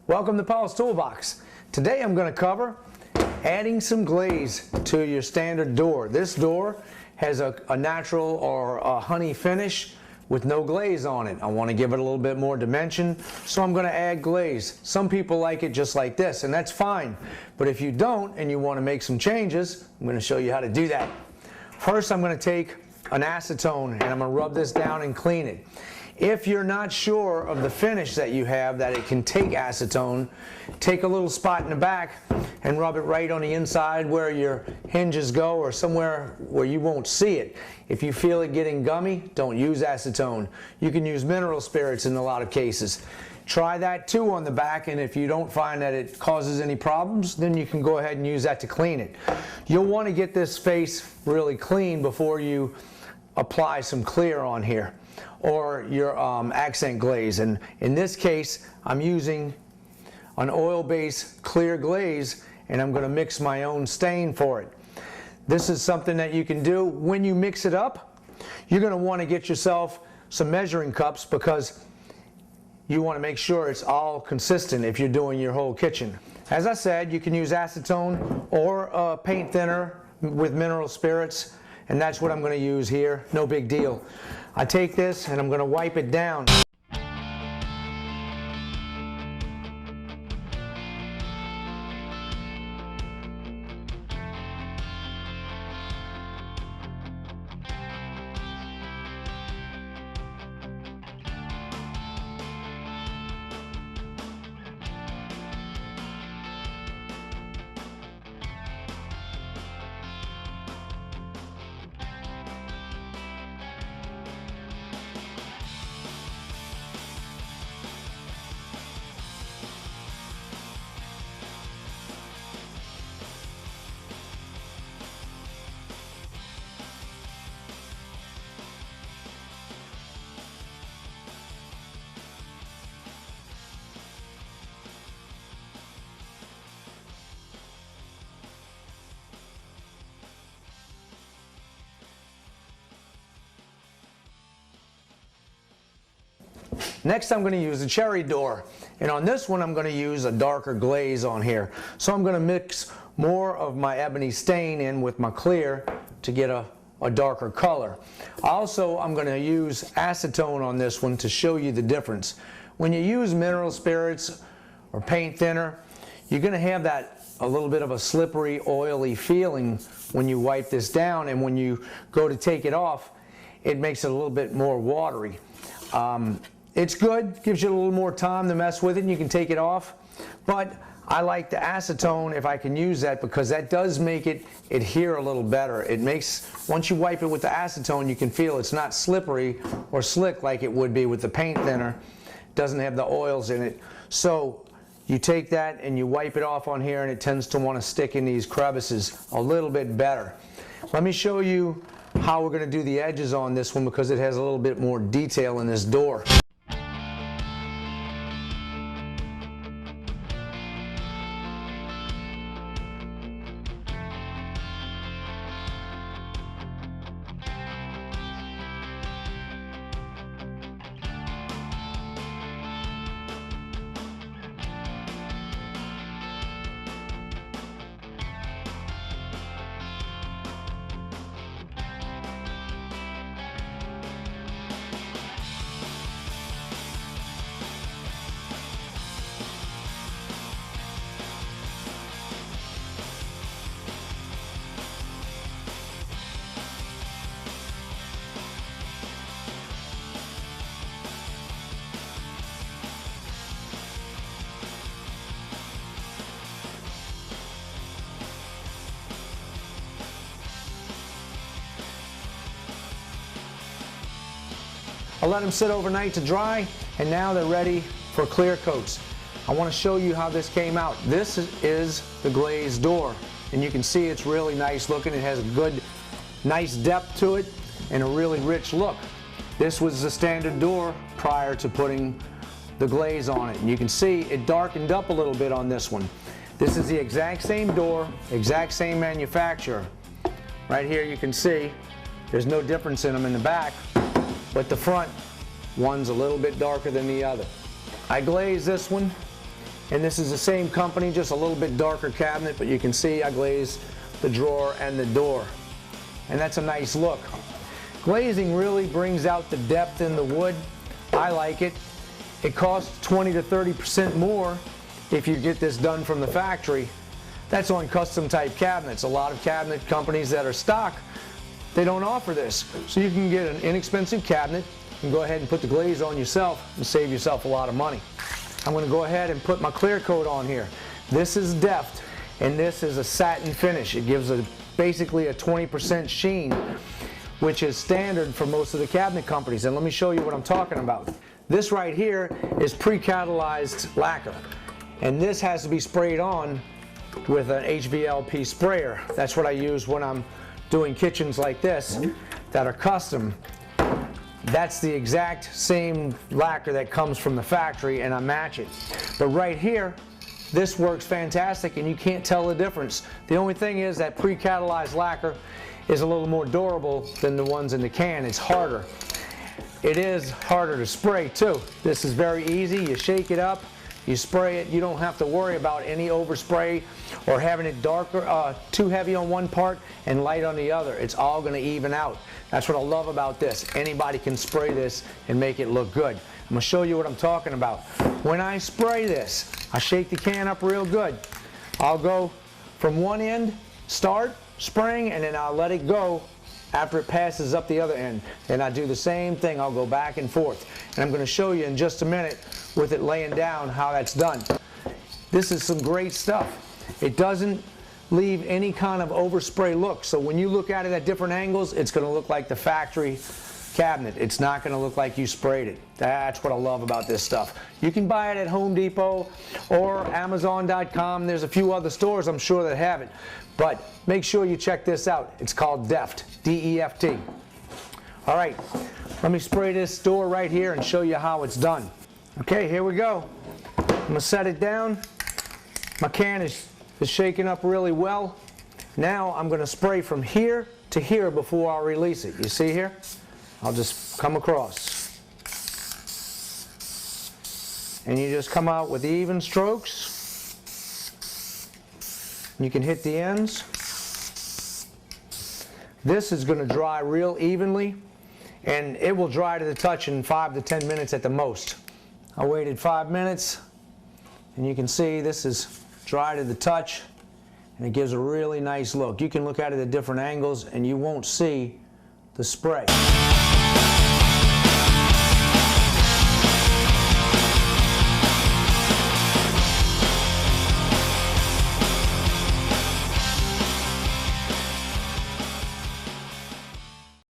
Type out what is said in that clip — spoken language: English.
Welcome to Paul's Toolbox. Today I'm going to cover adding some glaze to your standard door. This door has a natural or a honey finish with no glaze on it. I want to give it a little bit more dimension, so I'm going to add glaze. Some people like it just like this, and that's fine. But if you don't and you want to make some changes, I'm going to show you how to do that. First, I'm going to take an acetone and I'm going to rub this down and clean it. If you're not sure of the finish that you have, that it can take acetone, take a little spot in the back and rub it right on the inside where your hinges go, or somewhere where you won't see it. If you feel it getting gummy, don't use acetone. You can use mineral spirits in a lot of cases. Try that too on the back, and if you don't find that it causes any problems, then you can go ahead and use that to clean it. You'll want to get this face really clean before you apply some clear on here, or your accent glaze. And in this case, I'm using an oil-based clear glaze, and I'm going to mix my own stain for it. This is something that you can do. When you mix it up, you're going to want to get yourself some measuring cups, because you want to make sure it's all consistent if you're doing your whole kitchen. As I said, you can use acetone or paint thinner with mineral spirits, and that's what I'm going to use here. No big deal. I take this and I'm going to wipe it down. Next, I'm going to use a cherry door, and on this one I'm going to use a darker glaze on here. So I'm going to mix more of my ebony stain in with my clear to get a darker color. Also, I'm going to use acetone on this one to show you the difference. When you use mineral spirits or paint thinner, you're going to have that a little bit of a slippery, oily feeling when you wipe this down, and when you go to take it off, it makes it a little bit more watery. It's good, gives you a little more time to mess with it, and you can take it off. But I like the acetone if I can use that, because that does make it adhere a little better. It makes, once you wipe it with the acetone, you can feel it's not slippery or slick like it would be with the paint thinner. It doesn't have the oils in it. So you take that and you wipe it off on here, and it tends to want to stick in these crevices a little bit better. Let me show you how we're going to do the edges on this one, because it has a little bit more detail in this door. I let them sit overnight to dry, and now they're ready for clear coats. I want to show you how this came out. This is the glazed door, and you can see it's really nice looking. It has a good, nice depth to it and a really rich look. This was the standard door prior to putting the glaze on it, and you can see it darkened up a little bit on this one. This is the exact same door, exact same manufacturer. Right here you can see there's no difference in them in the back, but the front one's a little bit darker than the other. I glazed this one And this is the same company, just a little bit darker cabinet, but you can see I glazed the drawer and the door. And that's a nice look. Glazing really brings out the depth in the wood. I like it. It costs 20 to 30% more if you get this done from the factory. That's on custom type cabinets. A lot of cabinet companies that are stock, they don't offer this. So you can get an inexpensive cabinet and go ahead and put the glaze on yourself and save yourself a lot of money. I'm going to go ahead and put my clear coat on here. This is Deft, and this is a satin finish. It gives basically a 20% sheen, which is standard for most of the cabinet companies. And let me show you what I'm talking about. This right here is pre-catalyzed lacquer, and this has to be sprayed on with an HVLP sprayer. That's what I use when I'm doing kitchens like this that are custom. That's the exact same lacquer that comes from the factory, and I match it. But right here, this works fantastic, and you can't tell the difference. The only thing is that pre-catalyzed lacquer is a little more durable than the ones in the can. It's harder. It is harder to spray too. This is very easy. You shake it up, you spray it. You don't have to worry about any overspray or having it darker, too heavy on one part and light on the other. It's all going to even out. That's what I love about this. Anybody can spray this and make it look good. I'm going to show you what I'm talking about. When I spray this, I shake the can up real good. I'll go from one end, start spraying, and then I'll let it go after it passes up the other end. Then I do the same thing. I'll go back and forth. And I'm going to show you in just a minute with it laying down how that's done. This is some great stuff. It doesn't leave any kind of overspray look. So when you look at it at different angles, it's going to look like the factory cabinet. It's not going to look like you sprayed it. That's what I love about this stuff. You can buy it at Home Depot or Amazon.com. There's a few other stores I'm sure that have it. But make sure you check this out. It's called Deft, D-E-F-T. All right, let me spray this door right here and show you how it's done. Okay, here we go. I'm going to set it down. My can is shaking up really well. Now I'm going to spray from here to here before I release it. You see here? I'll just come across. And you just come out with even strokes. You can hit the ends. This is going to dry real evenly, and it will dry to the touch in 5 to 10 minutes at the most. I waited 5 minutes, and you can see this is dry to the touch, and it gives a really nice look. You can look at it at different angles, and you won't see the spray.